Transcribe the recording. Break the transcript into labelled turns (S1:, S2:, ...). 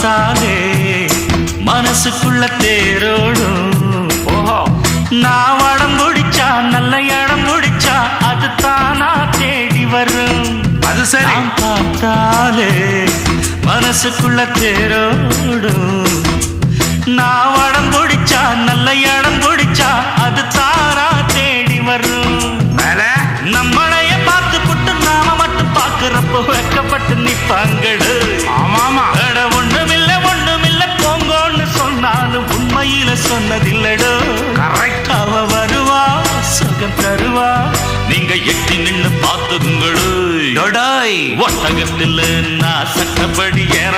S1: பார்த்தாலே மனசுக்குள்ள தேரோடும். நான் வடம் பிடிச்சா நல்ல இடம் பிடிச்சா அது தானா தேடி வரும்.
S2: அது சரி.
S1: பார்த்தாலே மனசுக்குள்ள தேரோடும். நான் வடம் பிடிச்சா நல்ல இடம் பிடிச்சா அது தானா தேடி வரும். நம்மளைய பார்த்து புட்டு நாம மட்டும் பாக்குறப்போ வெக்கப்பட்டு நிப்பாங்கடு.
S2: ஆமாமா.
S1: ஒண்ணுமில்ல போங்கோன்னு சொன்னாலும் உண்மையில சொன்னதில்லடோ. அவ வருவா சுகம் தருவா நீங்க எட்டி நின்னு பாத்துங்களோ. ஒட்டகத்தில் நான் சட்டப்படி ஏற